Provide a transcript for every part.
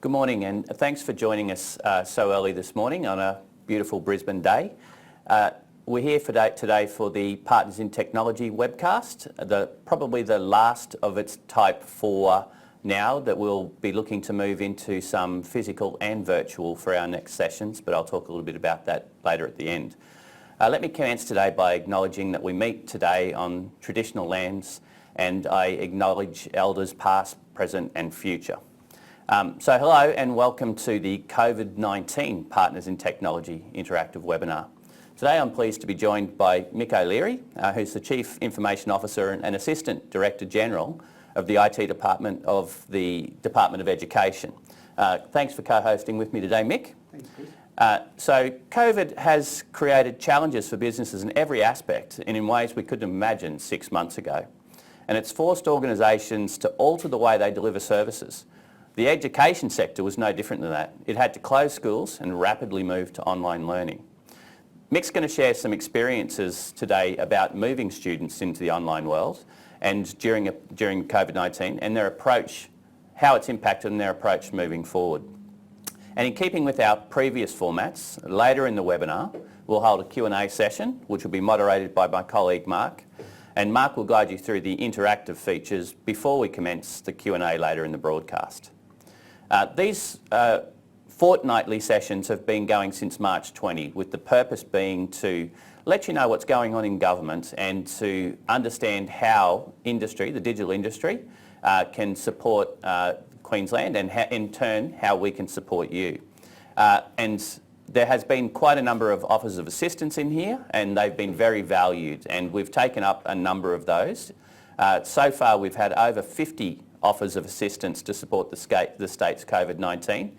Good morning, and thanks for joining us so early this morning on a beautiful Brisbane day. We're here today for the Partners in Technology webcast, probably the last of its type for now, that we'll be looking to move into some physical and virtual for our next sessions, but I'll talk a little bit about that later at the end. Let me commence today by acknowledging that we meet today on traditional lands, and I acknowledge elders past, present and future. So hello and welcome to the COVID-19 Partners in Technology interactive webinar. Today I'm pleased to be joined by Mick O'Leary, who's the Chief Information Officer and Assistant Director General of the IT Department of the Department of Education. Thanks for co-hosting with me today, Mick. Thanks, Chris. So COVID has created challenges for businesses in every aspect and in ways we couldn't imagine 6 months ago. And it's forced organisations to alter the way they deliver services. The education sector was no different than that. It had to close schools and rapidly move to online learning. Mick's going to share some experiences today about moving students into the online world and during COVID-19 and their approach, how it's impacted on their approach moving forward. And in keeping with our previous formats, later in the webinar, we'll hold a Q&A session, which will be moderated by my colleague Mark. And Mark will guide you through the interactive features before we commence the Q&A later in the broadcast. These fortnightly sessions have been going since March 20, with the purpose being to let you know what's going on in government and to understand how industry, the digital industry, can support Queensland and in turn how we can support you. And there has been quite a number of offers of assistance in here and they've been very valued, and we've taken up a number of those. So far we've had over 50 offers of assistance to support the state's COVID-19.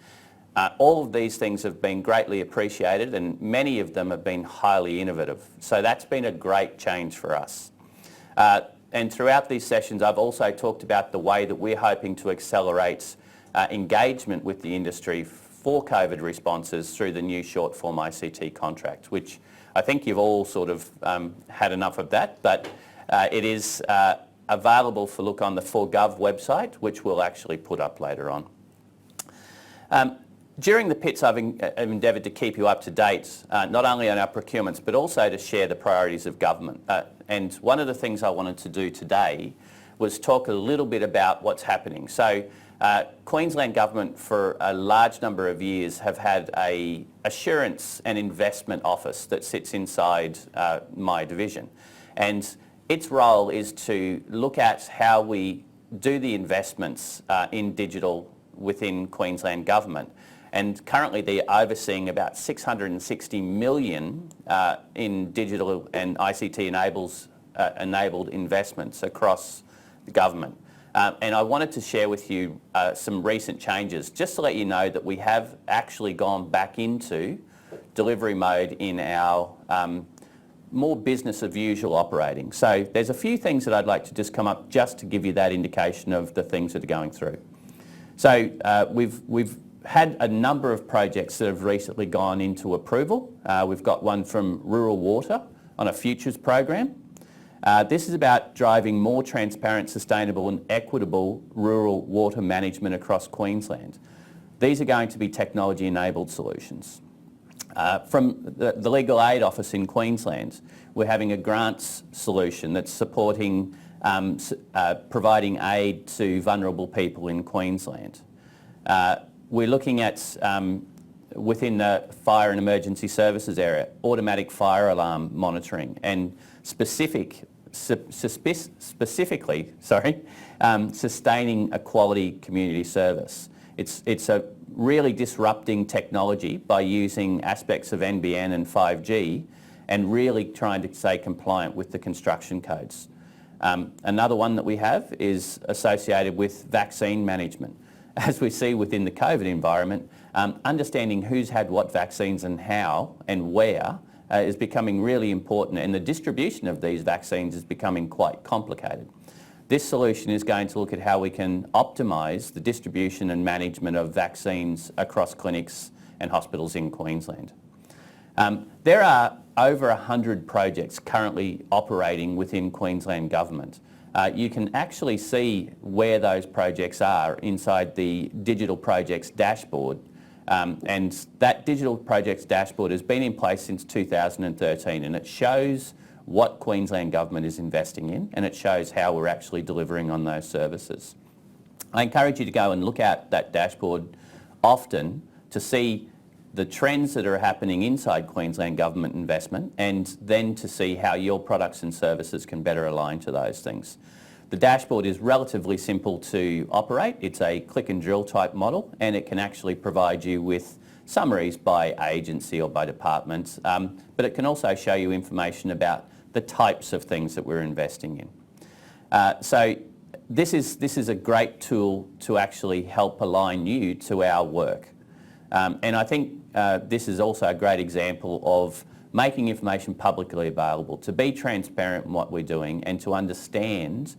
All of these things have been greatly appreciated and many of them have been highly innovative. So that's been a great change for us. And throughout these sessions I've also talked about the way that we're hoping to accelerate engagement with the industry for COVID responses through the new short form ICT contract, which I think you've all sort of had enough of that, but it is available for look on the 4Gov website, which we'll actually put up later on. During the pits I've endeavoured to keep you up to date, not only on our procurements but also to share the priorities of government. And one of the things I wanted to do today was talk a little bit about what's happening. So Queensland Government for a large number of years have had a assurance and investment office that sits inside my division. And its role is to look at how we do the investments in digital within Queensland Government. And currently they're overseeing about 660 million in digital and ICT enabled investments across the government. And I wanted to share with you some recent changes, just to let you know that we have actually gone back into delivery mode in our more business as usual operating. So there's a few things that I'd like to just come up just to give you that indication of the things that are going through. So we've had a number of projects that have recently gone into approval. We've got one from Rural Water on a futures program. This is about driving more transparent, sustainable and equitable rural water management across Queensland. These are going to be technology enabled solutions. From the Legal Aid Office in Queensland, we're having a grants solution that's supporting providing aid to vulnerable people in Queensland. We're looking at, within the fire and emergency services area, automatic fire alarm monitoring and specifically, sustaining a quality community service. It's a really disrupting technology by using aspects of NBN and 5G and really trying to stay compliant with the construction codes. Another one that we have is associated with vaccine management. As we see within the COVID environment, understanding who's had what vaccines and how and where is becoming really important, and the distribution of these vaccines is becoming quite complicated. This solution is going to look at how we can optimise the distribution and management of vaccines across clinics and hospitals in Queensland. There are over 100 projects currently operating within Queensland Government. you can actually see where those projects are inside the digital projects dashboard. And that digital projects dashboard has been in place since 2013, and it shows what Queensland Government is investing in, and it shows how we're actually delivering on those services. I encourage you to go and look at that dashboard often to see the trends that are happening inside Queensland Government investment, and then to see how your products and services can better align to those things. The dashboard is relatively simple to operate. It's a click and drill type model, and it can actually provide you with summaries by agency or by department, but it can also show you information about the types of things that we're investing in. So this is a great tool to actually help align you to our work. And I think this is also a great example of making information publicly available, to be transparent in what we're doing and to understand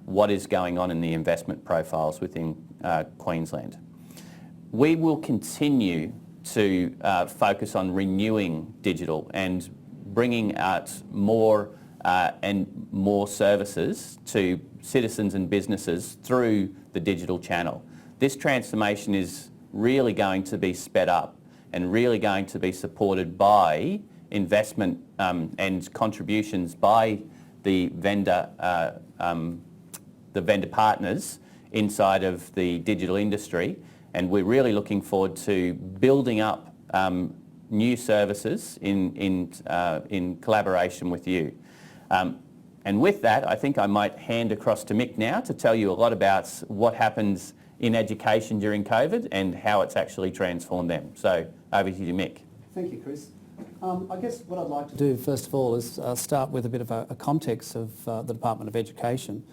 what is going on in the investment profiles within Queensland. We will continue to focus on renewing digital and bringing out more and more services to citizens and businesses through the digital channel. This transformation is really going to be sped up and really going to be supported by investment and contributions by the vendor partners inside of the digital industry, and we're really looking forward to building up new services in collaboration with you. And with that, I think I might hand across to Mick now to tell you a lot about what happens in education during COVID and how it's actually transformed them. So over to you, Mick. Thank you, Chris. I guess what I'd like to do first of all is start with a bit of a context of the Department of Education.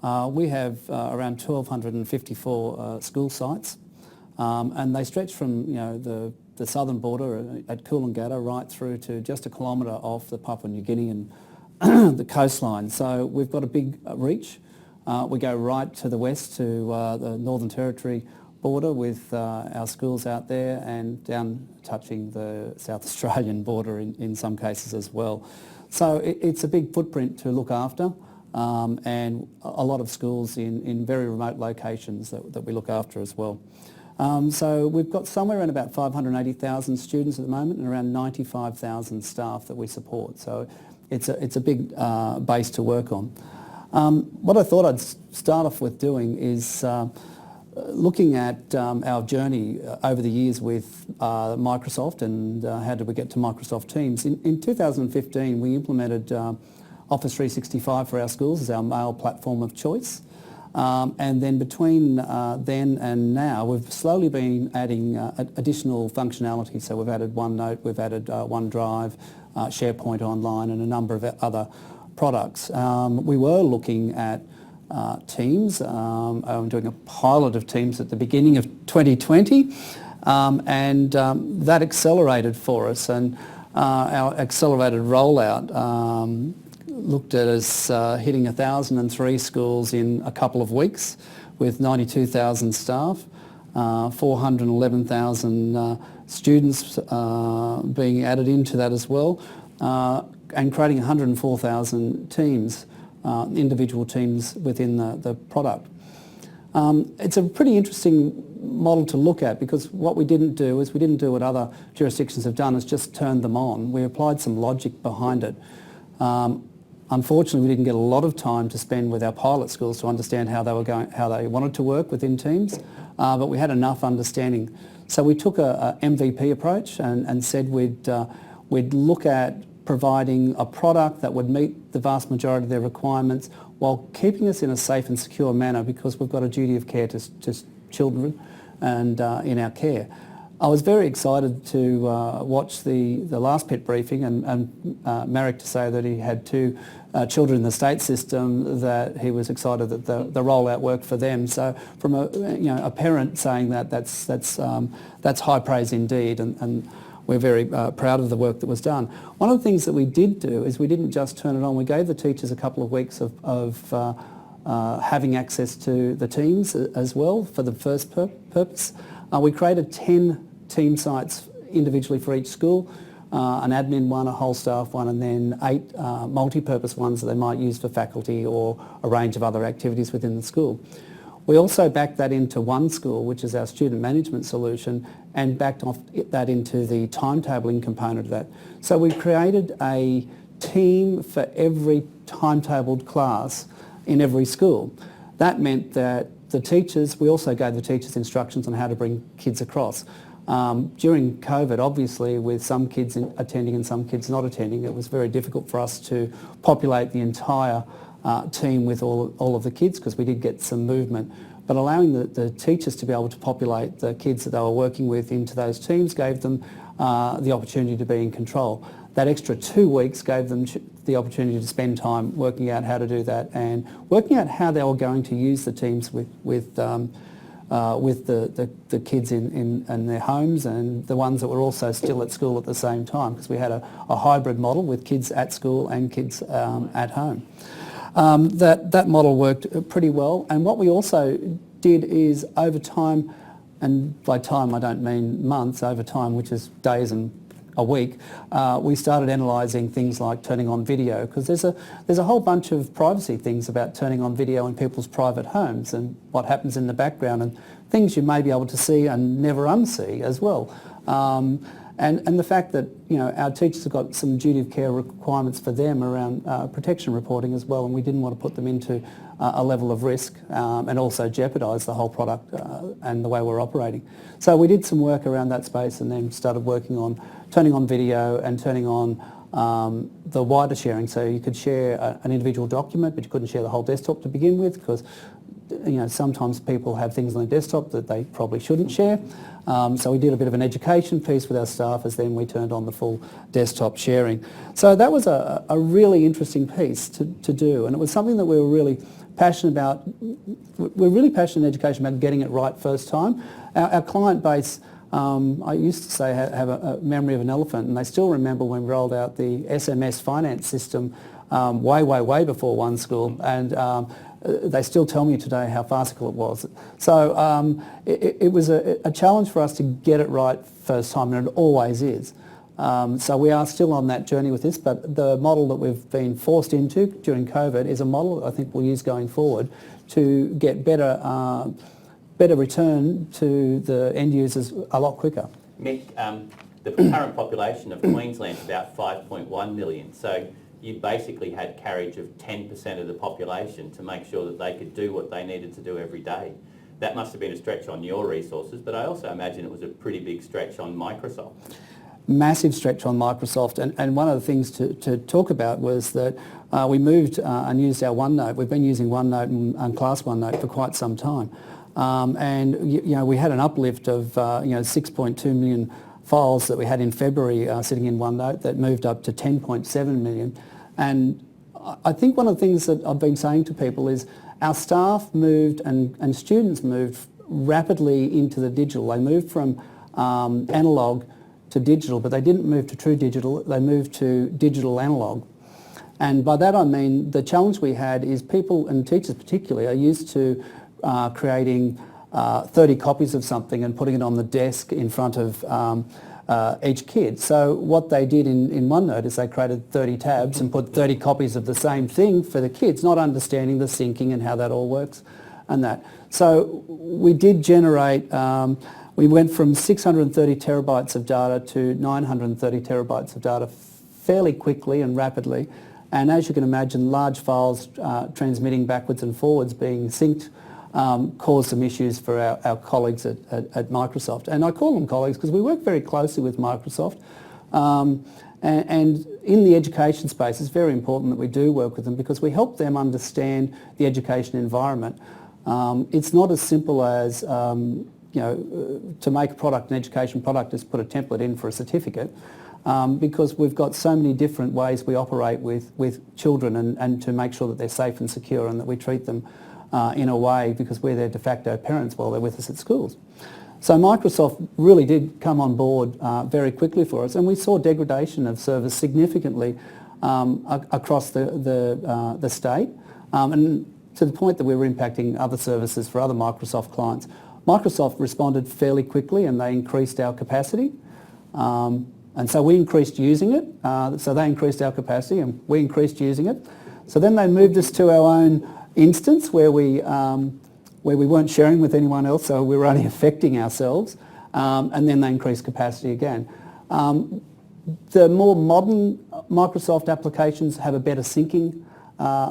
We have around 1,254 school sites, and they stretch from the southern border at Coolangatta right through to just a kilometre off the Papua New Guinea and the coastline. So we've got a big reach. We go right to the west to the Northern Territory border with our schools out there, and down touching the South Australian border in some cases as well. So it's a big footprint to look after, and a lot of schools in very remote locations that we look after as well. So we've got somewhere around about 580,000 students at the moment and around 95,000 staff that we support. So it's a big base to work on. What I thought I'd start off with doing is looking at our journey over the years with Microsoft and how did we get to Microsoft Teams. In 2015 we implemented Office 365 for our schools as our mail platform of choice, and then between then and now we've slowly been adding additional functionality. So we've added OneNote, we've added OneDrive, SharePoint Online and a number of other products. We were looking at Teams, doing a pilot of Teams at the beginning of 2020, and that accelerated for us, and our accelerated rollout looked at us hitting 1,003 schools in a couple of weeks with 92,000 staff, 411,000 students being added into that as well, and creating 104,000 teams, individual teams within the product. It's a pretty interesting model to look at, because what we didn't do is we didn't do what other jurisdictions have done, is just turned them on. We applied some logic behind it. Unfortunately, we didn't get a lot of time to spend with our pilot schools to understand how they were going, how they wanted to work within Teams, but we had enough understanding. So we took a MVP approach and said we'd look at providing a product that would meet the vast majority of their requirements while keeping us in a safe and secure manner, because we've got a duty of care to children and in our care. I was very excited to watch the last PET briefing and Marek to say that he had two children in the state system, that he was excited that the rollout worked for them. So from a parent saying that's high praise indeed, and we're very proud of the work that was done. One of the things that we did do is we didn't just turn it on. We gave the teachers a couple of weeks of having access to the Teams as well for the first purpose. We created 10 team sites individually for each school. an admin one, a whole staff one, and then 8 multi-purpose ones that they might use for faculty or a range of other activities within the school. We also backed that into One School, which is our student management solution, and backed off that into the timetabling component of that. So we created a team for every timetabled class in every school. That meant that the teachers, we also gave the teachers instructions on how to bring kids across. During COVID, obviously, with some kids attending and some kids not attending, it was very difficult for us to populate the entire team with all of the kids, because we did get some movement. But allowing the teachers to be able to populate the kids that they were working with into those teams gave them the opportunity to be in control. That extra 2 weeks gave them the opportunity to spend time working out how to do that and working out how they were going to use the teams with the kids in their homes and the ones that were also still at school at the same time, because we had a hybrid model with kids at school and kids at home. That model worked pretty well, and what we also did is over time, and by time I don't mean months, over time, which is days and a week, we started analysing things like turning on video, because there's a whole bunch of privacy things about turning on video in people's private homes and what happens in the background and things you may be able to see and never unsee as well. And the fact that, you know, our teachers have got some duty of care requirements for them around protection reporting as well, and we didn't want to put them into a level of risk and also jeopardise the whole product and the way we're operating. So we did some work around that space and then started working on turning on video and turning on the wider sharing. So you could share an individual document, but you couldn't share the whole desktop to begin with, because sometimes people have things on their desktop that they probably shouldn't share. So we did a bit of an education piece with our staff as then we turned on the full desktop sharing. So that was a really interesting piece to do, and it was something that we were really passionate about. We're really passionate in education about getting it right first time. Our client base, I used to say, have a memory of an elephant, and they still remember when we rolled out the SMS finance system way before One School, and they still tell me today how farcical it was. So it was a challenge for us to get it right first time, and it always is. So we are still on that journey with this, but the model that we've been forced into during COVID is a model that I think we'll use going forward to get better return to the end users a lot quicker. Mick, the current population of Queensland is about 5.1 million, so you basically had carriage of 10% of the population to make sure that they could do what they needed to do every day. That must have been a stretch on your resources, but I also imagine it was a pretty big stretch on Microsoft. Massive stretch on Microsoft, and one of the things to talk about was that we moved and used our OneNote. We've been using OneNote and Class OneNote for quite some time, and we had an uplift of 6.2 million files that we had in February sitting in OneNote that moved up to 10.7 million. And I think one of the things that I've been saying to people is our staff moved and students moved rapidly into the digital. They moved from analogue to digital, but they didn't move to true digital, they moved to digital analogue. And by that I mean the challenge we had is people, and teachers particularly, are used to creating 30 copies of something and putting it on the desk in front of each kid. So what they did in OneNote is they created 30 tabs and put 30 copies of the same thing for the kids, not understanding the syncing and how that all works and that. So we did generate, we went from 630 terabytes of data to 930 terabytes of data fairly quickly and rapidly. And as you can imagine, large files transmitting backwards and forwards being synced caused some issues for our colleagues at Microsoft. And I call them colleagues because we work very closely with Microsoft. And in the education space, it's very important that we do work with them because we help them understand the education environment. It's not as simple as, to make a product, an education product, is put a template in for a certificate. Because we've got so many different ways we operate with children and to make sure that they're safe and secure and that we treat them in a way because we're their de facto parents while they're with us at schools. So Microsoft really did come on board very quickly for us, and we saw degradation of service significantly across the state, and to the point that we were impacting other services for other Microsoft clients. Microsoft responded fairly quickly and they increased our capacity. And so we increased using it, so they increased our capacity and we increased using it. So then they moved us to our own instance where we weren't sharing with anyone else, so we were only affecting ourselves, and then they increased capacity again. The more modern Microsoft applications have a better syncing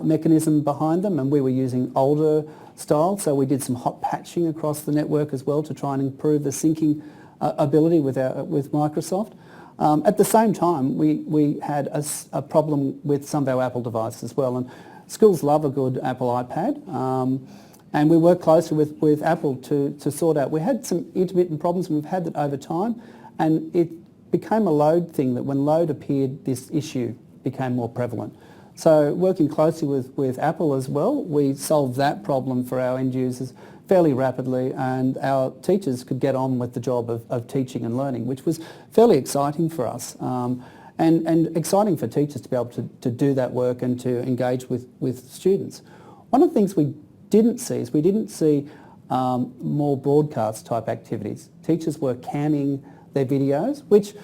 mechanism behind them, and we were using older style, so we did some hot patching across the network as well to try and improve the syncing ability with Microsoft. At the same time, we had a problem with some of our Apple devices as well, and schools love a good Apple iPad, and we worked closely with Apple to sort out. We had some intermittent problems, and we've had that over time, and it became a load thing that when load appeared, this issue became more prevalent. So working closely with Apple as well, we solved that problem for our end users fairly rapidly, and our teachers could get on with the job of teaching and learning, which was fairly exciting for us, and exciting for teachers to be able to do that work and to engage with students. One of the things we didn't see more broadcast type activities. Teachers were canning their videos, which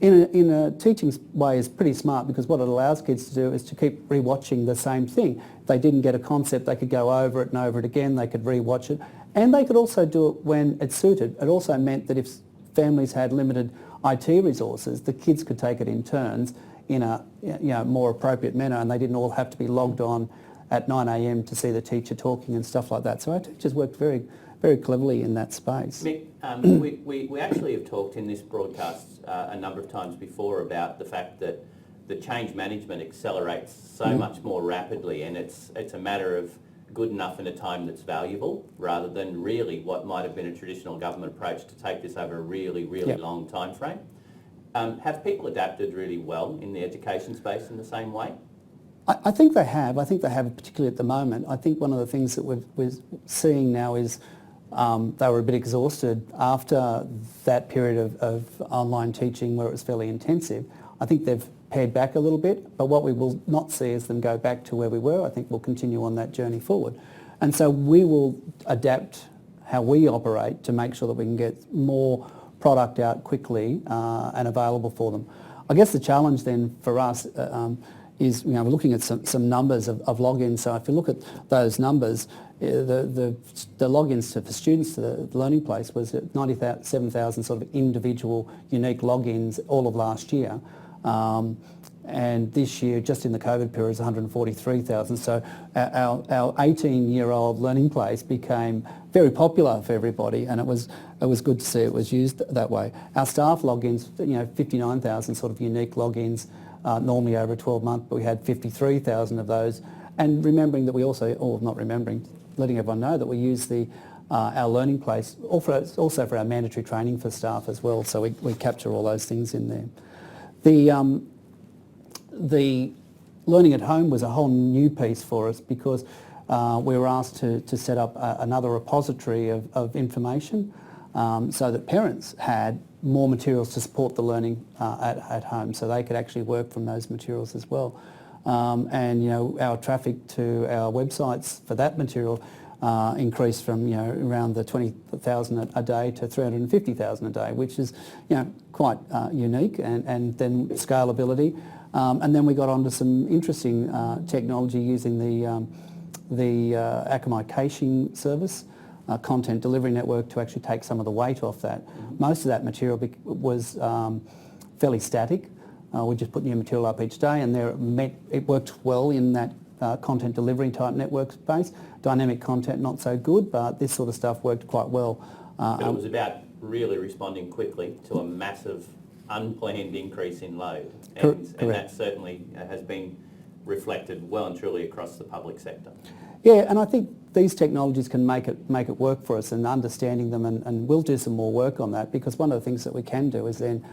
in a teaching way is pretty smart, because what it allows kids to do is to keep rewatching the same thing. If they didn't get a concept, they could go over it and over it again, they could rewatch it, and they could also do it when it suited. It also meant that if families had limited IT resources, the kids could take it in turns in a more appropriate manner, and they didn't all have to be logged on at 9 a.m. to see the teacher talking and stuff like that. So our teachers worked very, very cleverly in that space. Mick, we actually have talked in this broadcast a number of times before about the fact that the change management accelerates so much more rapidly, and it's a matter of good enough in a time that's valuable, rather than really what might have been a traditional government approach to take this over a really, really long time frame. Have people adapted really well in the education space in the same way? I think they have. I think they have, particularly at the moment. I think one of the things that we're seeing now is they were a bit exhausted after that period of online teaching where it was fairly intensive. I think they've pared back a little bit, but what we will not see is them go back to where we were. I think we'll continue on that journey forward. And so we will adapt how we operate to make sure that we can get more product out quickly and available for them. I guess the challenge then for us is, we're looking at some numbers of logins. So if you look at those numbers, the logins for students to the Learning Place was at 97,000 sort of individual unique logins all of last year. And this year, just in the COVID period, is 143,000. So our 18-year-old Learning Place became very popular for everybody, and it was good to see it was used that way. Our staff logins, 59,000 sort of unique logins normally over a 12-month, but we had 53,000 of those. And remembering that we also, or not remembering, letting everyone know that we use our Learning Place also for our mandatory training for staff as well. So we capture all those things in there. The learning at home was a whole new piece for us, because we were asked to set up another repository of information so that parents had more materials to support the learning at home, so they could actually work from those materials as well. And our traffic to our websites for that material increased from around the 20,000 a day to 350,000 a day, which is quite unique, and then scalability. And then we got onto some interesting technology using the Akamai caching service, content delivery network, to actually take some of the weight off that. Most of that material was fairly static. We just put new material up each day, and it worked well in that content delivery type network space. Dynamic content, not so good, but this sort of stuff worked quite well. But it was about really responding quickly to a massive unplanned increase in load. And that certainly has been reflected well and truly across the public sector. Yeah, and I think these technologies can make it work for us, and understanding them, and we'll do some more work on that, because one of the things that we can do is then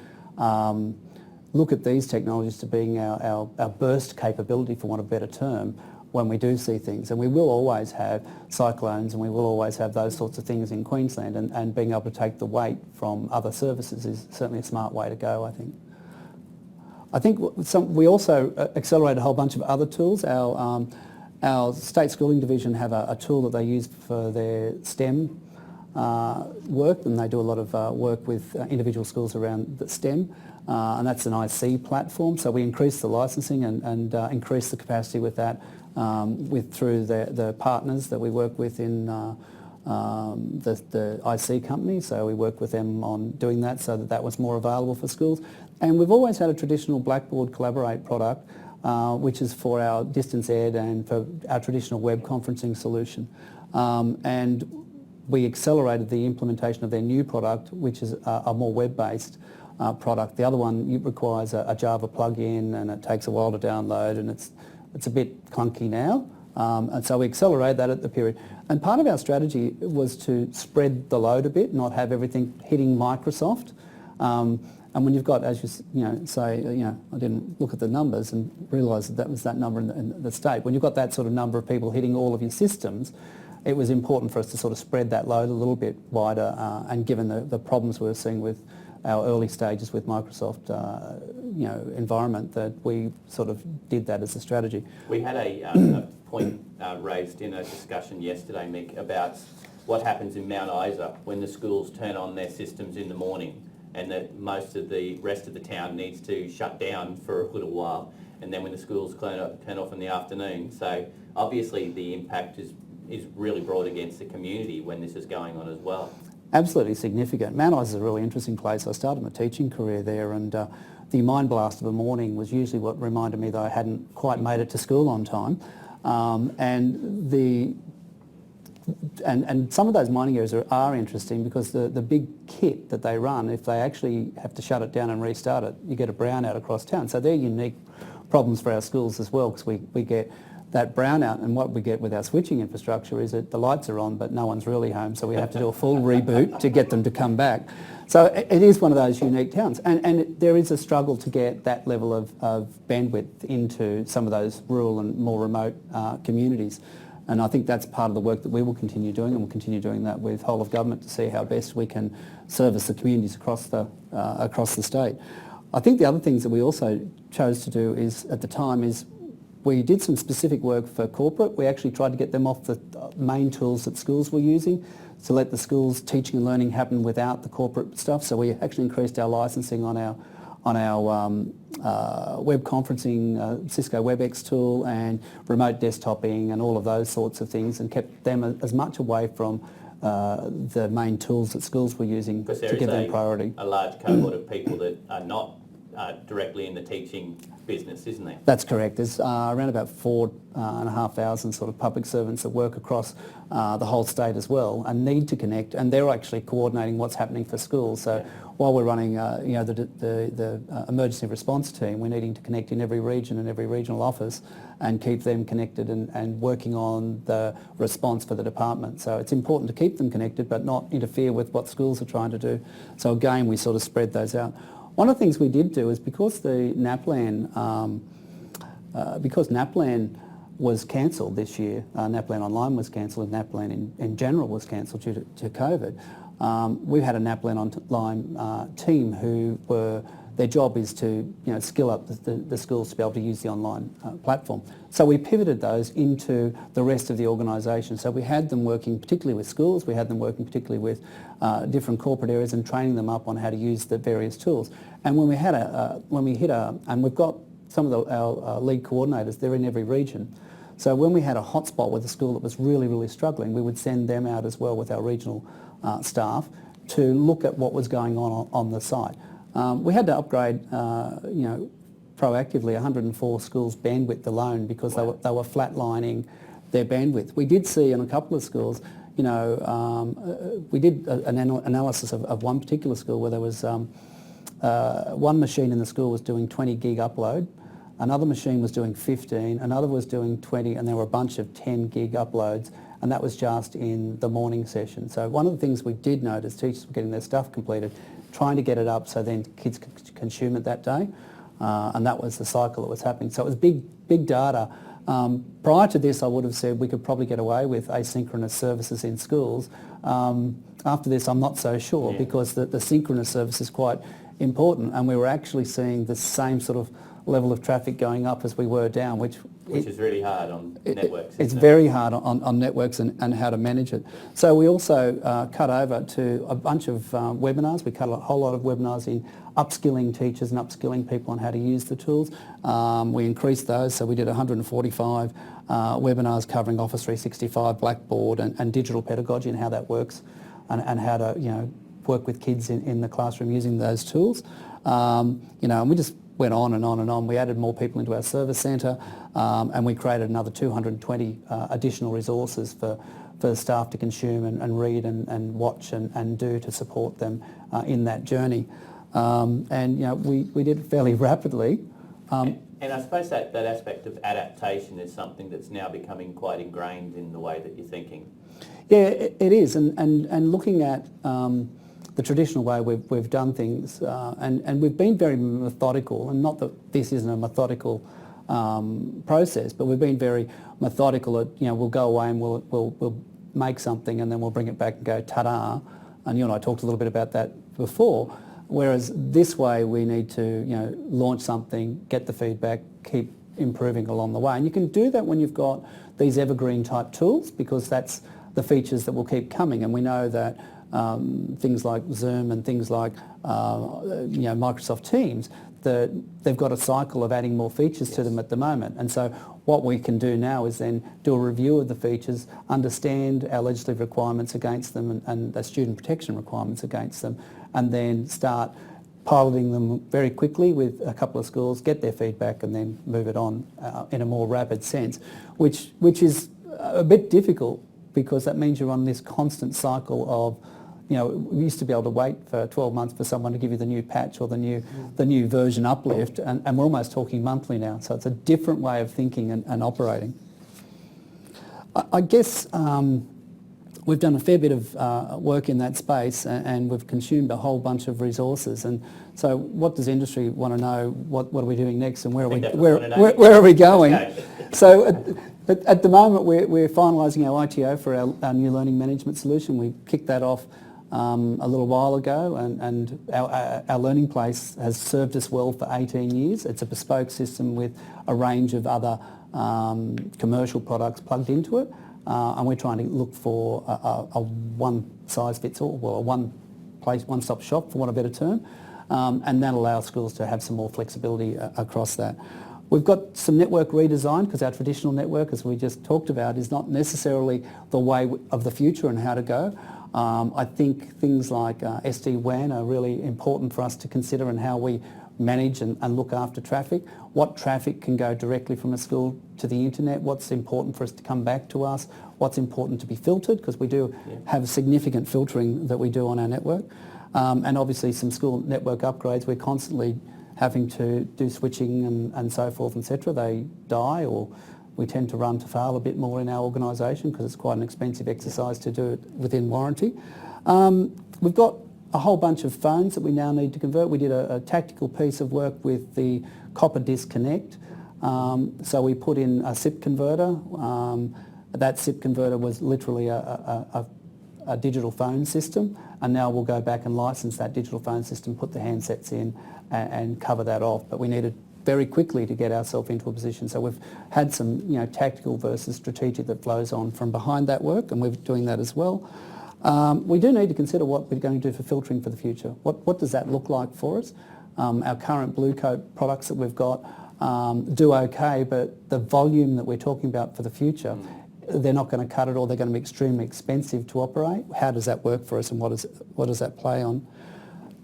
look at these technologies to being our burst capability, for want of a better term, when we do see things. And we will always have cyclones, and we will always have those sorts of things in Queensland, and being able to take the weight from other services is certainly a smart way to go, I think. I think we also accelerate a whole bunch of other tools. Our State Schooling Division have a tool that they use for their STEM work, and they do a lot of work with individual schools around the STEM, and that's an IC platform. So we increase the licensing and increase the capacity with that through the partners that we work with in the IC company. So we work with them on doing that so that that was more available for schools. And we've always had a traditional Blackboard Collaborate product, which is for our distance ed and for our traditional web conferencing solution. And we accelerated the implementation of their new product, which is a more web-based product. The other one requires a Java plugin, and it takes a while to download, and it's a bit clunky now. And so we accelerated that at the period. And part of our strategy was to spread the load a bit, not have everything hitting Microsoft. And when you've got, as I didn't look at the numbers and realise that was that number in the state. When you've got that sort of number of people hitting all of your systems, it was important for us to sort of spread that load a little bit wider. And given the problems we were seeing with our early stages with Microsoft, environment, that we sort of did that as a strategy. We had a point raised in a discussion yesterday, Mick, about what happens in Mount Isa when the schools turn on their systems in the morning, and that most of the rest of the town needs to shut down for a little while, and then when the schools turn off in the afternoon. So obviously the impact is really broad against the community when this is going on as well. Absolutely significant. Mount Isa is a really interesting place. I started my teaching career there, and the mind blast of a morning was usually what reminded me that I hadn't quite made it to school on time. And some of those mining areas are interesting because the big kit that they run, if they actually have to shut it down and restart it, you get a brownout across town. So they're unique problems for our schools as well, because we get that brownout, and what we get with our switching infrastructure is that the lights are on but no one's really home, so we have to do a full reboot to get them to come back. So it is one of those unique towns, and there is a struggle to get that level of bandwidth into some of those rural and more remote communities. And I think that's part of the work that we will continue doing, and we'll continue doing that with whole of government to see how best we can service the communities across the state. I think the other things that we also chose to do is, at the time, is we did some specific work for corporate. We actually tried to get them off the main tools that schools were using to let the schools' teaching and learning happen without the corporate stuff. So we actually increased our licensing on our web conferencing, Cisco WebEx tool, and remote desktoping and all of those sorts of things, and kept them as much away from the main tools that schools were using to give them priority. A large cohort of people that are not directly in the teaching business, isn't there? That's correct. There's around about 4,500 sort of public servants that work across the whole state as well, and need to connect, and they're actually coordinating what's happening for schools. So while we're running the emergency response team, we're needing to connect in every region and every regional office and keep them connected and working on the response for the department. So it's important to keep them connected but not interfere with what schools are trying to do. So again, we sort of spread those out. One of the things we did do is, because the NAPLAN was cancelled this year, NAPLAN Online was cancelled, and NAPLAN in general was cancelled due to COVID, we had a NAPLAN Online team who their job is to skill up the schools to be able to use the online platform. So we pivoted those into the rest of the organisation. So we had them working particularly with schools, we had them working particularly with different corporate areas and training them up on how to use the various tools. And when and we've got some of our lead coordinators, they're in every region. So when we had a hotspot with a school that was really, really struggling, we would send them out as well with our regional staff to look at what was going on the site. We had to upgrade, proactively 104 schools' bandwidth alone because they were flatlining their bandwidth. We did see in a couple of schools, we did an analysis of one particular school where there was one machine in the school was doing 20 gig upload, another machine was doing 15, another was doing 20, and there were a bunch of 10 gig uploads, and that was just in the morning session. So one of the things we did notice, teachers were getting their stuff completed, trying to get it up so then kids could consume it that day, and that was the cycle that was happening. So it was big data. Prior to this, I would have said we could probably get away with asynchronous services in schools. After this, I'm not so sure, because the synchronous service is quite important, and we were actually seeing the same sort of level of traffic going up as we were down, which is really hard on networks. It's very hard on networks and how to manage it. So we also cut over to a bunch of webinars. We cut a whole lot of webinars in upskilling teachers and upskilling people on how to use the tools. We increased those, so we did 145 webinars covering Office 365, Blackboard and digital pedagogy and how that works and how to work with kids in the classroom using those tools. And we just went on and on and on. We added more people into our service centre and we created another 220 additional resources for staff to consume and read and watch and do to support them in that journey. We did it fairly rapidly. And I suppose that aspect of adaptation is something that's now becoming quite ingrained in the way that you're thinking. Yeah, it is. And looking at the traditional way we've done things, and we've been very methodical, and not that this isn't a methodical process, but we've been very methodical at, we'll go away and we'll make something and then we'll bring it back and go, ta-da. And you and I talked a little bit about that before. Whereas this way we need to, launch something, get the feedback, keep improving along the way. And you can do that when you've got these evergreen type tools, because that's the features that will keep coming. And we know that things like Zoom and things like Microsoft Teams, that they've got a cycle of adding more features to them at the moment. And so what we can do now is then do a review of the features, understand our legislative requirements against them and the student protection requirements against them, and then start piloting them very quickly with a couple of schools, get their feedback and then move it on in a more rapid sense, which is a bit difficult, because that means you're on this constant cycle of, we used to be able to wait for 12 months for someone to give you the new patch or the new version uplift, and we're almost talking monthly now. So it's a different way of thinking and operating. I guess we've done a fair bit of work in that space, and we've consumed a whole bunch of resources. And so what does industry want to know? What are we doing next, and where are we going? Okay. So at the moment we're finalising our ITO for our new learning management solution. We kicked that off a little while ago, and our learning place has served us well for 18 years. It's a bespoke system with a range of other commercial products plugged into it, and we're trying to look for a one-size-fits-all, well, a one-stop shop, for want of a better term, and that allows schools to have some more flexibility across that. We've got some network redesign, because our traditional network, as we just talked about, is not necessarily the way of the future and how to go. I think things like SD-WAN are really important for us to consider, in how we manage and look after traffic. What traffic can go directly from a school to the internet, what's important for us to come back to us, what's important to be filtered, because we do have significant filtering that we do on our network. And obviously some school network upgrades, we're constantly having to do switching and so forth, etc. They die, or we tend to run to fail a bit more in our organisation, because it's quite an expensive exercise to do it within warranty. We've got a whole bunch of phones that we now need to convert. We did a tactical piece of work with the copper disconnect. So we put in a SIP converter. That SIP converter was literally a digital phone system, and now we'll go back and license that digital phone system, put the handsets in and cover that off. But we needed very quickly to get ourselves into a position. So we've had some tactical versus strategic that flows on from behind that work, and we're doing that as well. We do need to consider what we're going to do for filtering for the future. What does that look like for us? Our current Blue Coat products that we've got do okay, but the volume that we're talking about for the future, they're not going to cut it, or they're going to be extremely expensive to operate. How does that work for us, and what does that play on?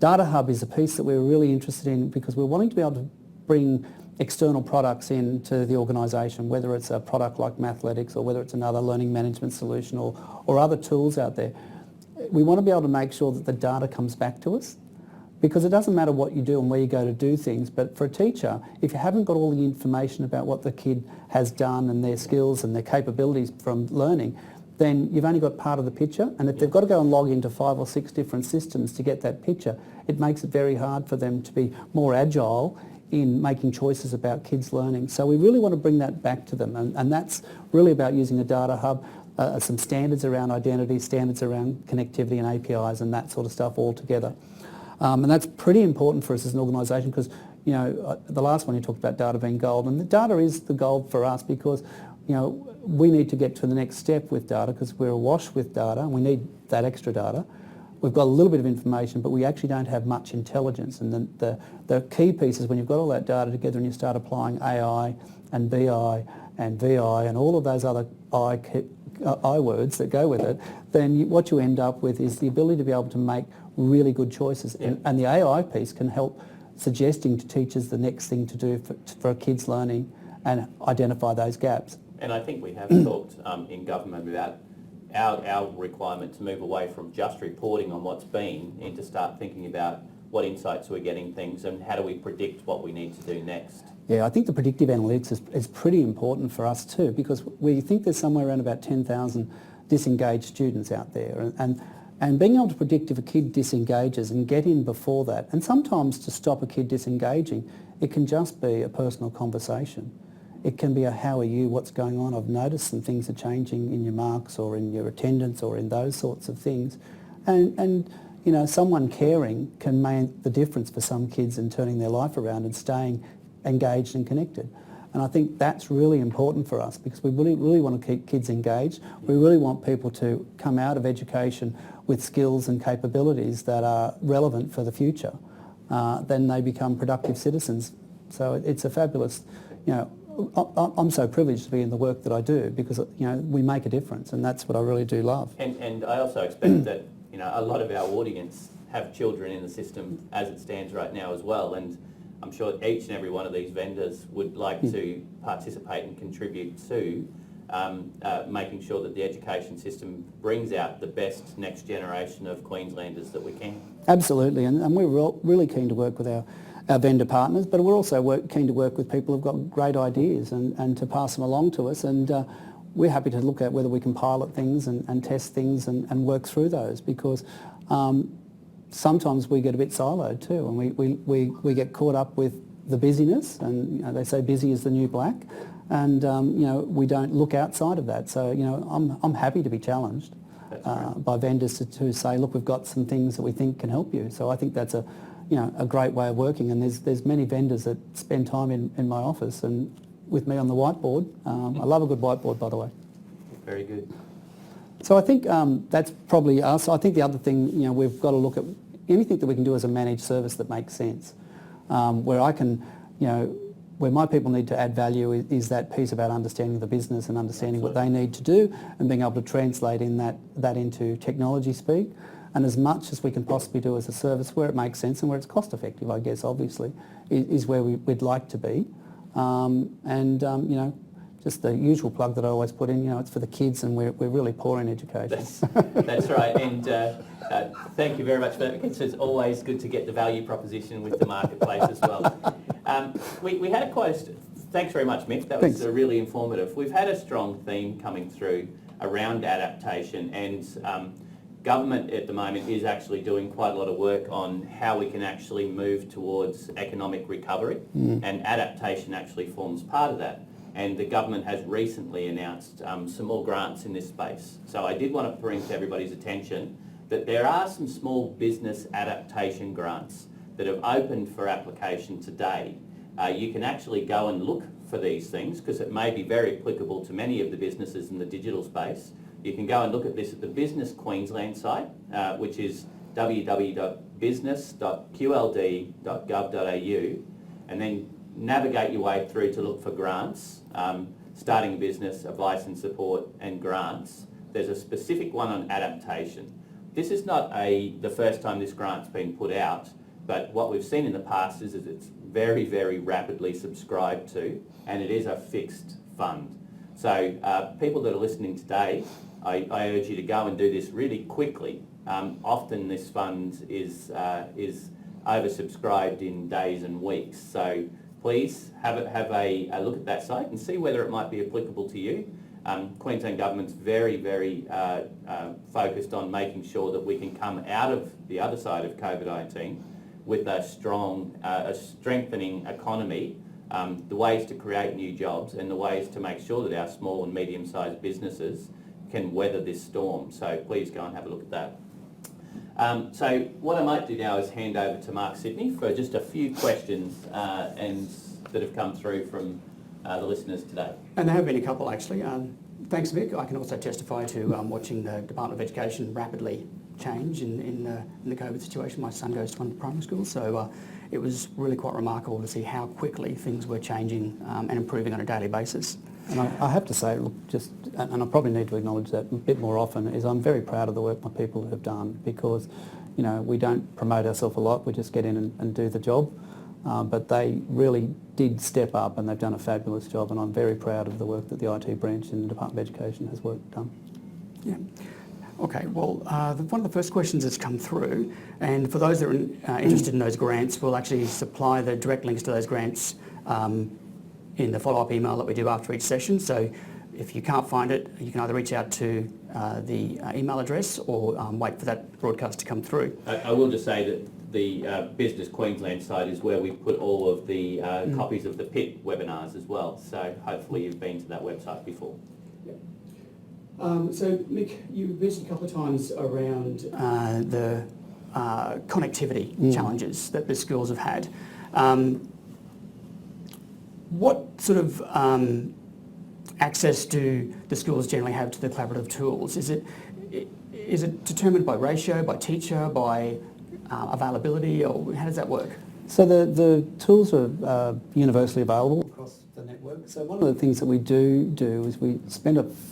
Data Hub is a piece that we're really interested in, because we're wanting to be able to bring external products into the organisation, whether it's a product like Mathletics or whether it's another learning management solution or other tools out there. We want to be able to make sure that the data comes back to us, because it doesn't matter what you do and where you go to do things, but for a teacher, if you haven't got all the information about what the kid has done and their skills and their capabilities from learning, then you've only got part of the picture. And if they've got to go and log into 5 or 6 different systems to get that picture, it makes it very hard for them to be more agile in making choices about kids' learning. So we really want to bring that back to them, and that's really about using a data hub, some standards around identity, standards around connectivity and APIs and that sort of stuff all together. And that's pretty important for us as an organisation, because the last one you talked about data being gold, and the data is the gold for us because, we need to get to the next step with data because we're awash with data and we need that extra data. We've got a little bit of information, but we actually don't have much intelligence. And the key piece is when you've got all that data together and you start applying AI and BI and VI and all of those other I words that go with it, then what you end up with is the ability to be able to make really good choices. Yeah. And the AI piece can help suggesting to teachers the next thing to do for kids' learning and identify those gaps. And I think we have talked in government about our requirement to move away from just reporting on what's been and to start thinking about what insights we're getting things and how do we predict what we need to do next. Yeah, I think the predictive analytics is pretty important for us too because we think there's somewhere around about 10,000 disengaged students out there and being able to predict if a kid disengages and get in before that, and sometimes to stop a kid disengaging, it can just be a personal conversation. It can be a how are you, what's going on, I've noticed some things are changing in your marks or in your attendance or in those sorts of things. And someone caring can make the difference for some kids in turning their life around and staying engaged and connected. And I think that's really important for us because we really want to keep kids engaged. We really want people to come out of education with skills and capabilities that are relevant for the future. Then they become productive citizens. So it's a fabulous, I'm so privileged to be in the work that I do because, we make a difference and that's what I really do love. And I also expect that, a lot of our audience have children in the system as it stands right now as well. And I'm sure each and every one of these vendors would like to participate and contribute to making sure that the education system brings out the best next generation of Queenslanders that we can. Absolutely, and we're really keen to work with our vendor partners, but we're also keen to work with people who've got great ideas and to pass them along to us. And we're happy to look at whether we can pilot things and test things and work through those because sometimes we get a bit siloed too and we get caught up with the busyness and they say busy is the new black and we don't look outside of that. So I'm happy to be challenged by vendors to say, look, we've got some things that we think can help you. So I think that's a great way of working, and there's many vendors that spend time in my office and with me on the whiteboard. I love a good whiteboard, by the way. Very good. So I think that's probably us. I think the other thing, we've got to look at anything that we can do as a managed service that makes sense. Where I can, where my people need to add value is that piece about understanding the business and understanding what they need to do and being able to translate that into technology speak. And as much as we can possibly do as a service where it makes sense and where it's cost effective, I guess, obviously, is where we'd like to be. Just the usual plug that I always put in, it's for the kids and we're really poor in education. That's right. And thank you very much for that. It's always good to get the value proposition with the marketplace as well. We had thanks very much, Mick. That was really informative. We've had a strong theme coming through around adaptation and government at the moment is actually doing quite a lot of work on how we can actually move towards economic recovery and adaptation actually forms part of that. And the government has recently announced some more grants in this space. So I did want to bring to everybody's attention that there are some small business adaptation grants that have opened for application today. You can actually go and look for these things because it may be very applicable to many of the businesses in the digital space. You can go and look at this at the Business Queensland site, which is www.business.qld.gov.au, and then navigate your way through to look for grants, starting a business, advice and support and grants. There's a specific one on adaptation. This is not the first time this grant's been put out, but what we've seen in the past is it's very, very rapidly subscribed to, and it is a fixed fund. So people that are listening today, I urge you to go and do this really quickly. Often this fund is oversubscribed in days and weeks. So please have a look at that site and see whether it might be applicable to you. Queensland Government's very, very focused on making sure that we can come out of the other side of COVID-19 with a strengthening economy, the ways to create new jobs and the ways to make sure that our small and medium-sized businesses can weather this storm. So please go and have a look at that. So what I might do now is hand over to Mark Sidney for just a few questions that have come through from the listeners today. And there have been a couple actually. Thanks, Mick. I can also testify to watching the Department of Education rapidly change in the COVID situation. My son goes to one primary school, so it was really quite remarkable to see how quickly things were changing and improving on a daily basis. And I have to say, look, and I probably need to acknowledge that a bit more often, is I'm very proud of the work my people have done, because, you know, we don't promote ourselves a lot, we just get in and do the job. But they really did step up and they've done a fabulous job, and I'm very proud of the work that the IT branch in the Department of Education has done. Yeah. Okay, well, one of the first questions that's come through, and for those that are interested in those grants, we'll actually supply the direct links to those grants in the follow-up email that we do after each session. So if you can't find it, you can either reach out to the email address or wait for that broadcast to come through. I will just say that the Business Queensland site is where we put all of the copies of the PIT webinars as well. So hopefully you've been to that website before. So Mick, you mentioned a couple of times around the connectivity challenges that the schools have had. What sort of access do the schools generally have to the collaborative tools? Is it determined by ratio, by teacher, by availability, or how does that work? So the tools are universally available across the network. So one of the things that we do is we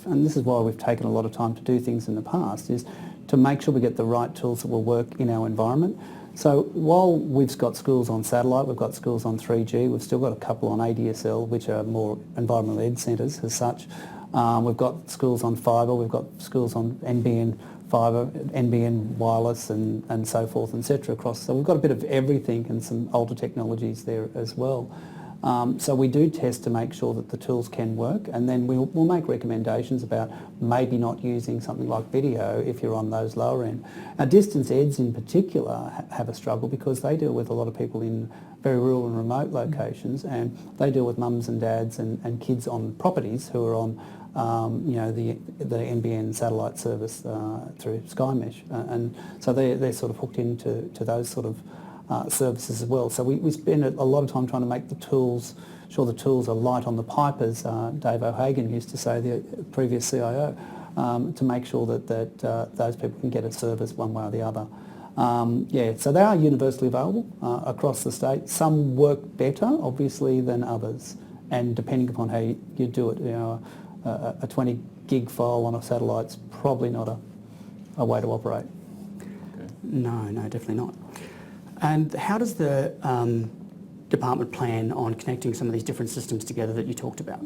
and this is why we've taken a lot of time to do things in the past, is to make sure we get the right tools that will work in our environment. So while we've got schools on satellite, we've got schools on 3G, we've still got a couple on ADSL, which are more environmental ed centres as such. We've got schools on fibre, we've got schools on NBN fibre, NBN wireless and so forth, etc. across. So we've got a bit of everything and some older technologies there as well. So we do test to make sure that the tools can work, and then we'll make recommendations about maybe not using something like video if you're on those lower end. Now, distance eds in particular have a struggle because they deal with a lot of people in very rural and remote locations, and they deal with mums and dads and kids on properties who are on the NBN satellite service through SkyMesh, and so they're sort of hooked into those sort of services as well. So we spend a lot of time trying to make sure the tools are light on the pipe, as Dave O'Hagan used to say, the previous CIO, to make sure that those people can get a service one way or the other. So they are universally available across the state. Some work better, obviously, than others, and depending upon how you do it, a 20 gig file on a satellite's probably not a way to operate. Okay. No, definitely not. And how does the department plan on connecting some of these different systems together that you talked about?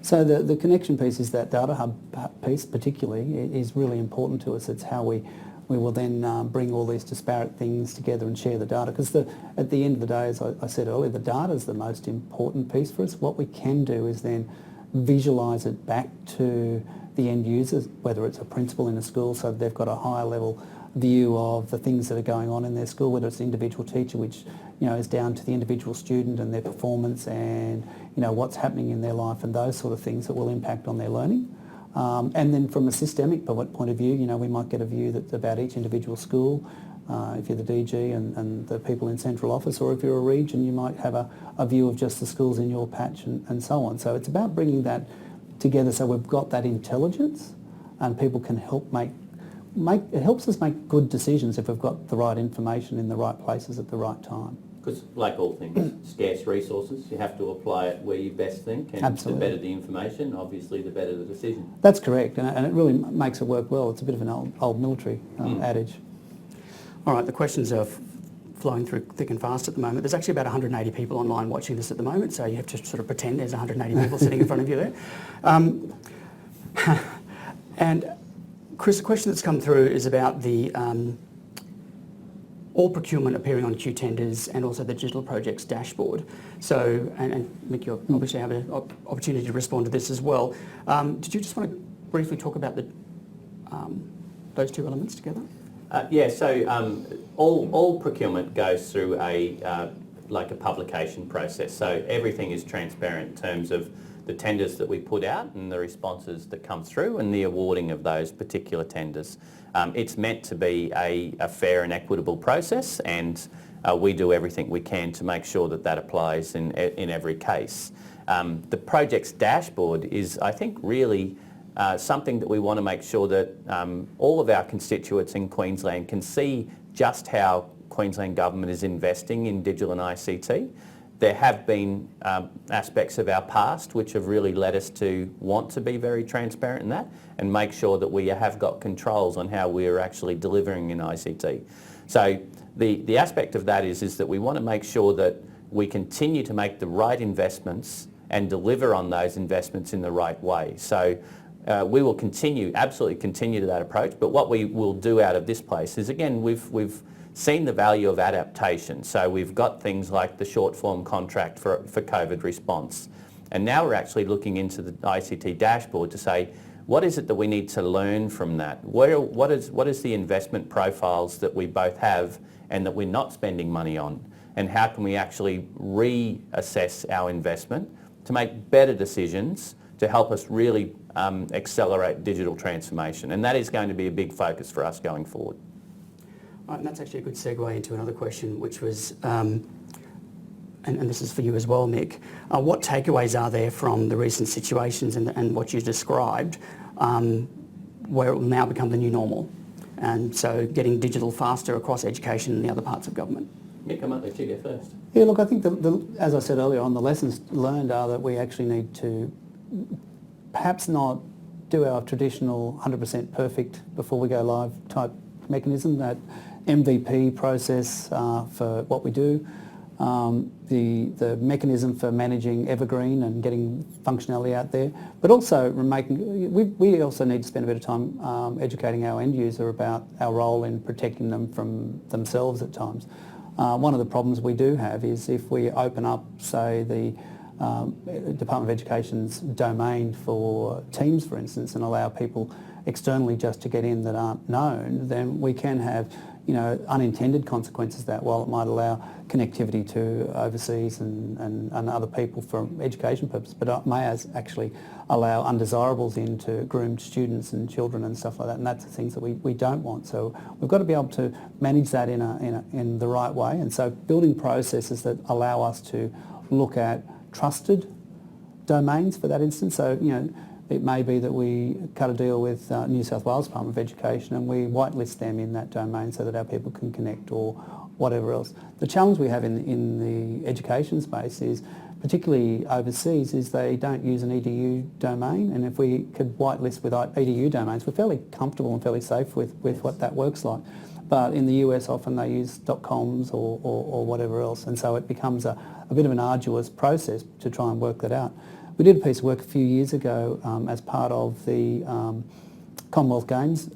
So the connection piece is that data hub piece particularly is really important to us. It's how we will then bring all these disparate things together and share the data. Because at the end of the day, as I said earlier, the data is the most important piece for us. What we can do is then visualise it back to the end users, whether it's a principal in a school, so they've got a higher level view of the things that are going on in their school, whether it's the individual teacher, which is down to the individual student and their performance, and what's happening in their life and those sort of things that will impact on their learning. And then from a systemic point of view, we might get a view that's about each individual school. If you're the DG and the people in central office, or if you're a region, you might have a view of just the schools in your patch and so on. So it's about bringing that together so we've got that intelligence and people can help it helps us make good decisions if we've got the right information in the right places at the right time. Because like all things, scarce resources, you have to apply it where you best think, and Absolutely. The better the information, obviously the better the decision. That's correct, and it really makes it work well. It's a bit of an old military adage. All right, the questions are flowing through thick and fast at the moment. There's actually about 180 people online watching this at the moment, so you have to sort of pretend there's 180 people sitting in front of you there. And Chris, the question that's come through is about the all procurement appearing on Q tenders and also the digital projects dashboard. So, and Mick, you obviously have an opportunity to respond to this as well. Did you just want to briefly talk about those two elements together? All procurement goes through a publication process. So everything is transparent in terms of the tenders that we put out and the responses that come through and the awarding of those particular tenders. It's meant to be a fair and equitable process, and we do everything we can to make sure that that applies in every case. The project's dashboard is, I think, really something that we want to make sure that all of our constituents in Queensland can see just how Queensland Government is investing in digital and ICT. There have been aspects of our past which have really led us to want to be very transparent in that and make sure that we have got controls on how we are actually delivering in ICT. So the aspect of that is that we want to make sure that we continue to make the right investments and deliver on those investments in the right way. So we will absolutely continue to that approach, but what we will do out of this place is, again, we've seen the value of adaptation. So we've got things like the short form contract for COVID response. And now we're actually looking into the ICT dashboard to say, what is it that we need to learn from that? What is the investment profiles that we both have and that we're not spending money on? And how can we actually reassess our investment to make better decisions to help us really accelerate digital transformation? And that is going to be a big focus for us going forward. Right, and that's actually a good segue into another question, which was, and this is for you as well, Mick, what takeaways are there from the recent situations and what you described, where it will now become the new normal? And so getting digital faster across education and the other parts of government. Mick, I might let you go first. Yeah, look, I think, as I said earlier on, the lessons learned are that we actually need to perhaps not do our traditional 100% perfect before we go live type mechanism, that MVP process for what we do, the mechanism for managing evergreen and getting functionality out there, but also we also need to spend a bit of time educating our end user about our role in protecting them from themselves at times. One of the problems we do have is if we open up, say, the Department of Education's domain for Teams, for instance, and allow people externally just to get in that aren't known, then we can have, unintended consequences that, while it might allow connectivity to overseas and other people for education purposes, but it may actually allow undesirables into groomed students and children and stuff like that, and that's the things that we don't want. So we've got to be able to manage that in the right way, and so building processes that allow us to look at trusted domains for that instance. So, it may be that we cut a deal with New South Wales Department of Education and we whitelist them in that domain so that our people can connect, or whatever else. The challenge we have in the education space is, particularly overseas, is they don't use an EDU domain, and if we could whitelist with EDU domains, we're fairly comfortable and fairly safe with what that works like. But in the US often they use .coms or whatever else, and so it becomes a bit of an arduous process to try and work that out. We did a piece of work a few years ago as part of the Commonwealth Games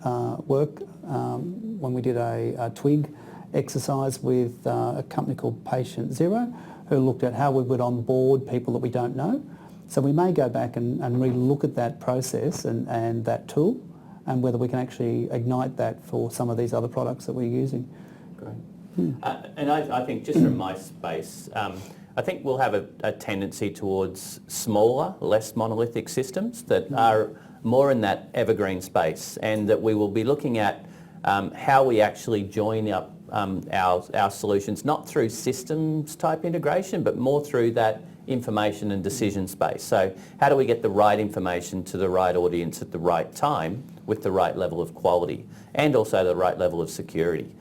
work when we did a twig exercise with a company called Patient Zero, who looked at how we would onboard people that we don't know. So we may go back and re-look at that process and that tool, and whether we can actually ignite that for some of these other products that we're using. Great. And I think just from my space, I think we'll have a tendency towards smaller, less monolithic systems that are more in that evergreen space, and that we will be looking at how we actually join up our solutions, not through systems type integration, but more through that information and decision space. So how do we get the right information to the right audience at the right time with the right level of quality and also the right level of security?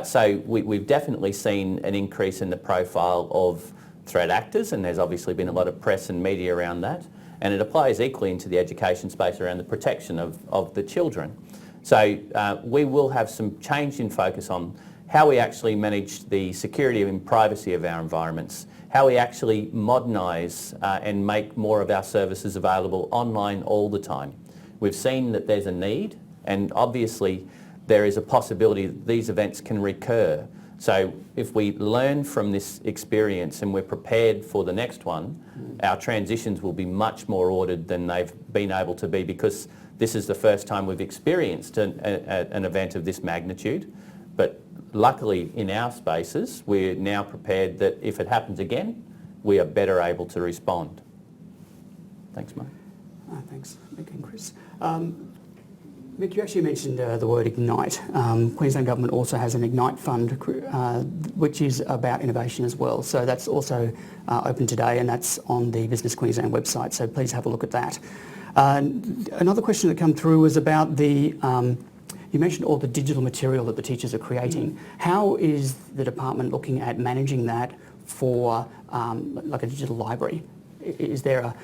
So we've definitely seen an increase in the profile of threat actors, and there's obviously been a lot of press and media around that, and it applies equally into the education space around the protection of the children. So we will have some change in focus on how we actually manage the security and privacy of our environments, how we actually modernise and make more of our services available online all the time. We've seen that there's a need, and obviously there is a possibility that these events can recur. So if we learn from this experience and we're prepared for the next one, our transitions will be much more ordered than they've been able to be, because this is the first time we've experienced an event of this magnitude. But luckily in our spaces, we're now prepared that if it happens again, we are better able to respond. Thanks, Mike. Thanks, Mick and Chris. Mick, you actually mentioned the word ignite. Queensland Government also has an ignite fund which is about innovation as well. So that's also open today, and that's on the Business Queensland website, so please have a look at that. Another question that came through was about the, you mentioned all the digital material that the teachers are creating. How is the department looking at managing that for like a digital library? Is there a...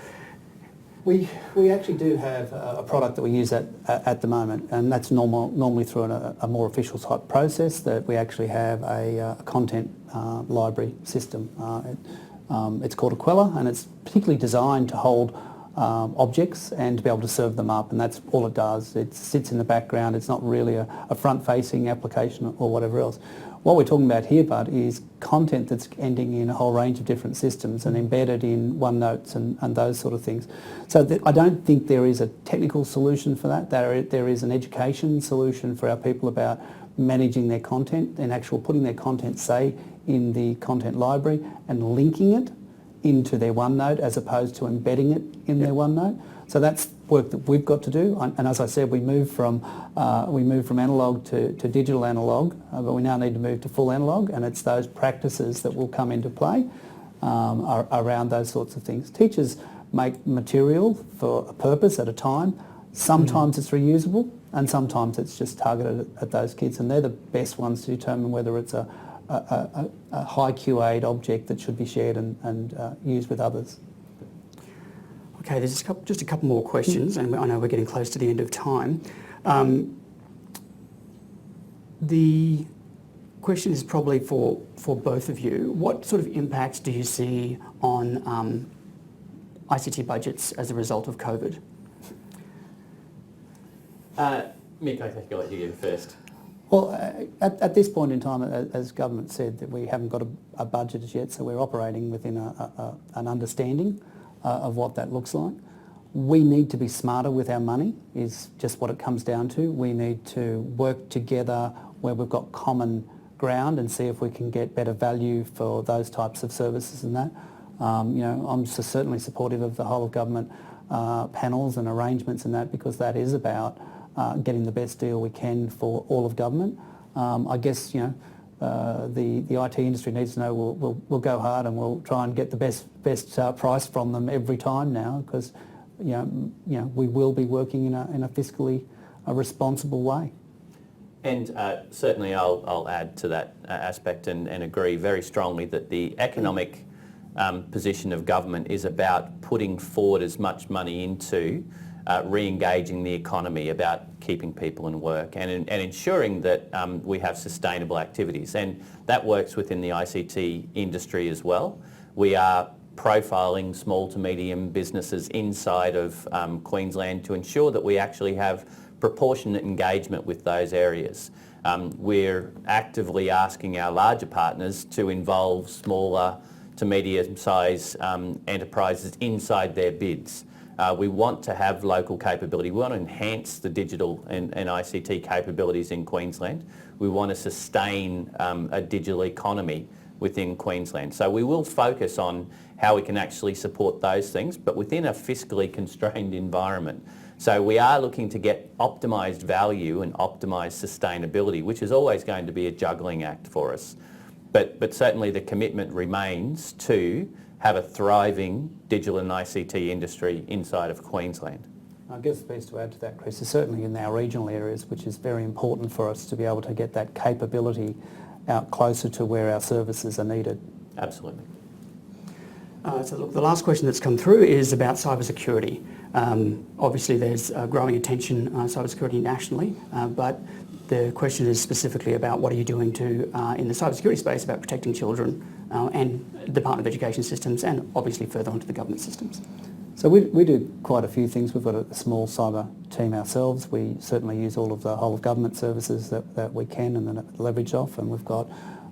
We actually do have a product that we use at the moment, and that's normally through a more official type process, that we actually have a content library system. It's called Aquila, and it's particularly designed to hold objects and to be able to serve them up, and that's all it does. It sits in the background. It's not really a front-facing application or whatever else. What we're talking about here, Bud, is content that's ending in a whole range of different systems and embedded in OneNotes and those sort of things. So I don't think there is a technical solution for that. There is an education solution for our people about managing their content and actually putting their content, say, in the content library and linking it into their OneNote as opposed to embedding it in their OneNote. So that's work that we've got to do. And as I said, we moved from analogue to digital analogue, but we now need to move to full analogue, and it's those practices that will come into play around those sorts of things. Teachers make material for a purpose at a time. Sometimes it's reusable, and sometimes it's just targeted at those kids, and they're the best ones to determine whether it's a high QA'd object that should be shared and used with others. Okay, there's just a couple more questions, and I know we're getting close to the end of time. The question is probably for both of you. What sort of impacts do you see on ICT budgets as a result of COVID? Mick, I think I'll let you go first. Well, at this point in time, as government said, that we haven't got a budget as yet, so we're operating within an understanding of what that looks like. We need to be smarter with our money, is just what it comes down to. We need to work together where we've got common ground and see if we can get better value for those types of services and that. I'm certainly supportive of the whole of government panels and arrangements and that, because that is about getting the best deal we can for all of government. I guess, the IT industry needs to know we'll go hard and we'll try and get the best price from them every time now, because we will be working in a fiscally responsible way. And certainly I'll add to that aspect and agree very strongly that the economic position of government is about putting forward as much money into re-engaging the economy, about keeping people in work and ensuring that we have sustainable activities. And that works within the ICT industry as well. We are profiling small to medium businesses inside of Queensland to ensure that we actually have proportionate engagement with those areas. We're actively asking our larger partners to involve smaller to medium-sized enterprises inside their bids. We want to have local capability. We want to enhance the digital and ICT capabilities in Queensland. We want to sustain a digital economy within Queensland. So we will focus on how we can actually support those things, but within a fiscally constrained environment. So we are looking to get optimised value and optimised sustainability, which is always going to be a juggling act for us. But certainly the commitment remains to have a thriving digital and ICT industry inside of Queensland. I guess the best to add to that, Chris, is certainly in our regional areas, which is very important for us to be able to get that capability out closer to where our services are needed. Absolutely. So look, the last question that's come through is about cybersecurity. Obviously there's growing attention on cybersecurity nationally, but the question is specifically about what are you doing to, in the cybersecurity space, about protecting children and Department of Education systems, and obviously further onto the government systems. So we do quite a few things. We've got a small cyber team ourselves. We certainly use all of the whole of government services that we can and then leverage off, and we've got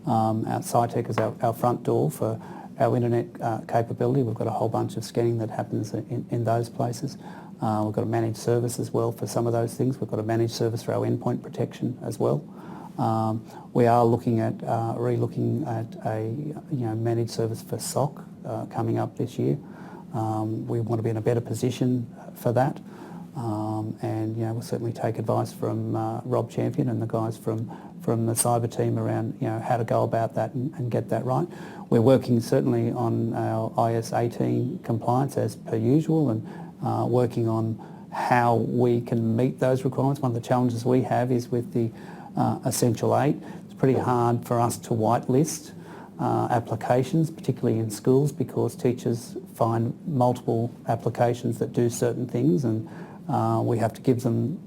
our SciTech as our front door for our internet capability. We've got a whole bunch of scanning that happens in those places. We've got a managed service as well for some of those things. We've got a managed service for our endpoint protection as well. We are looking at re-looking at a managed service for SOC coming up this year. We want to be in a better position for that. And we'll certainly take advice from Rob Champion and the guys from the cyber team around how to go about that and get that right. We're working certainly on our IS 18 compliance as per usual, and working on how we can meet those requirements. One of the challenges we have is with the Essential 8. It's pretty hard for us to whitelist applications, particularly in schools, because teachers find multiple applications that do certain things, and we have to give them,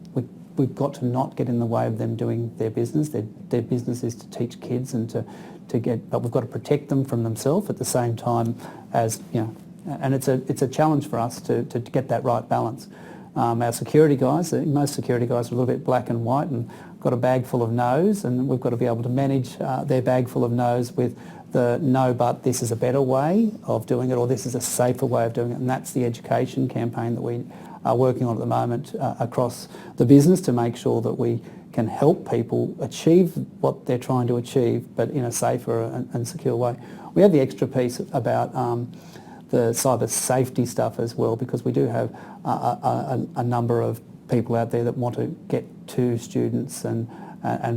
we've got to not get in the way of them doing their business. Their business is to teach kids and to get, but we've got to protect them from themselves at the same time as, and it's a challenge for us to get that right balance. Our security guys, most security guys are a little bit black and white and got a bag full of no's, and we've got to be able to manage their bag full of no's with the no, but this is a better way of doing it, or this is a safer way of doing it. And that's the education campaign that we are working on at the moment across the business, to make sure that we can help people achieve what they're trying to achieve, but in a safer and secure way. We have the extra piece about the cyber safety stuff as well, because we do have a number of people out there that want to get to students and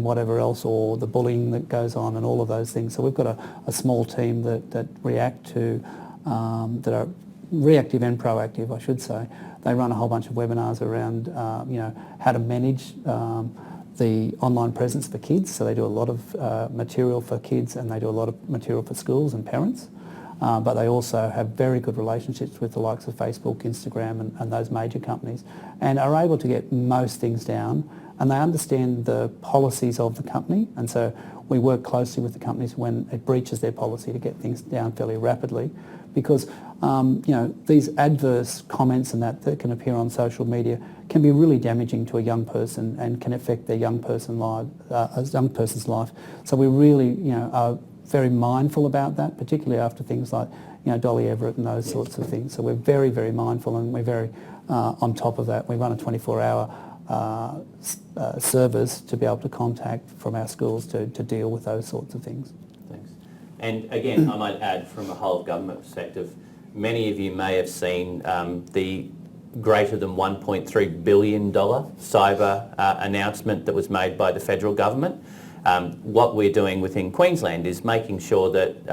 whatever else, or the bullying that goes on and all of those things. So we've got a small team that react to, that are reactive and proactive, I should say. They run a whole bunch of webinars around, how to manage the online presence for kids. So they do a lot of material for kids, and they do a lot of material for schools and parents. But they also have very good relationships with the likes of Facebook, Instagram and those major companies, and are able to get most things down, and they understand the policies of the company, and so we work closely with the companies when it breaches their policy to get things down fairly rapidly, because these adverse comments and that can appear on social media can be really damaging to a young person and can affect their young person's life. So we really are very mindful about that, particularly after things like Dolly Everett and those sorts of things. So we're very, very mindful, and we're very on top of that. We run a 24-hour service to be able to contact from our schools to deal with those sorts of things. Thanks. And again, I might add, from a whole of government perspective, many of you may have seen the greater than $1.3 billion cyber announcement that was made by the federal government. What we're doing within Queensland is making sure that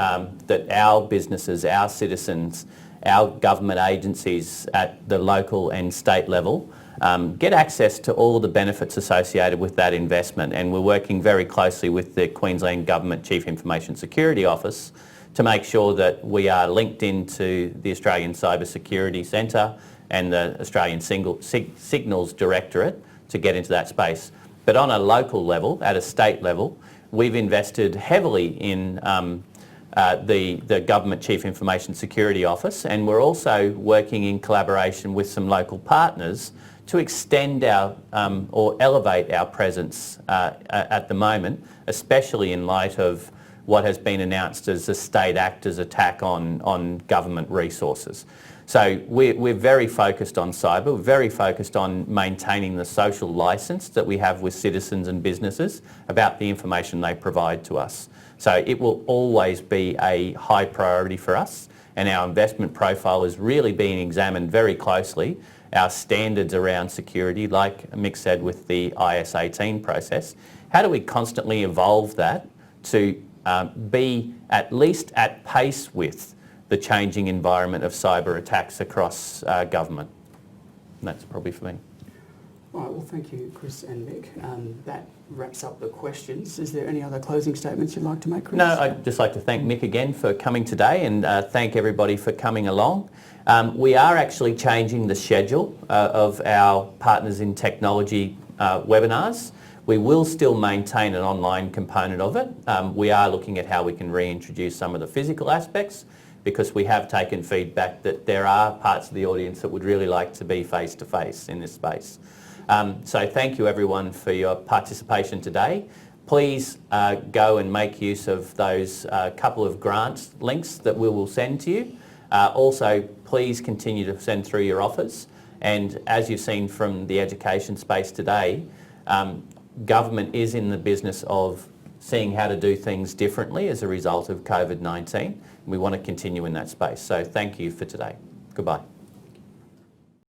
that our businesses, our citizens, our government agencies at the local and state level get access to all the benefits associated with that investment. And we're working very closely with the Queensland Government Chief Information Security Office to make sure that we are linked into the Australian Cyber Security Centre and the Australian Signals Directorate to get into that space. But on a local level, at a state level, we've invested heavily in the Government Chief Information Security Office, and we're also working in collaboration with some local partners to extend our or elevate our presence at the moment, especially in light of what has been announced as a state actors attack on government resources. So we're very focused on cyber, we're very focused on maintaining the social licence that we have with citizens and businesses about the information they provide to us. So it will always be a high priority for us, and our investment profile is really being examined very closely. Our standards around security, like Mick said with the IS 18 process, how do we constantly evolve that to be at least at pace with the changing environment of cyber attacks across government? And that's probably for me. All right, well, thank you, Chris and Mick. That wraps up the questions. Is there any other closing statements you'd like to make, Chris? No, I'd just like to thank Mick again for coming today, and thank everybody for coming along. We are actually changing the schedule of our Partners in Technology webinars. We will still maintain an online component of it. We are looking at how we can reintroduce some of the physical aspects, because we have taken feedback that there are parts of the audience that would really like to be face-to-face in this space. So thank you everyone for your participation today. Please go and make use of those couple of grant links that we will send to you. Also, please continue to send through your offers. And as you've seen from the education space today, government is in the business of seeing how to do things differently as a result of COVID-19. We want to continue in that space. So thank you for today. Goodbye.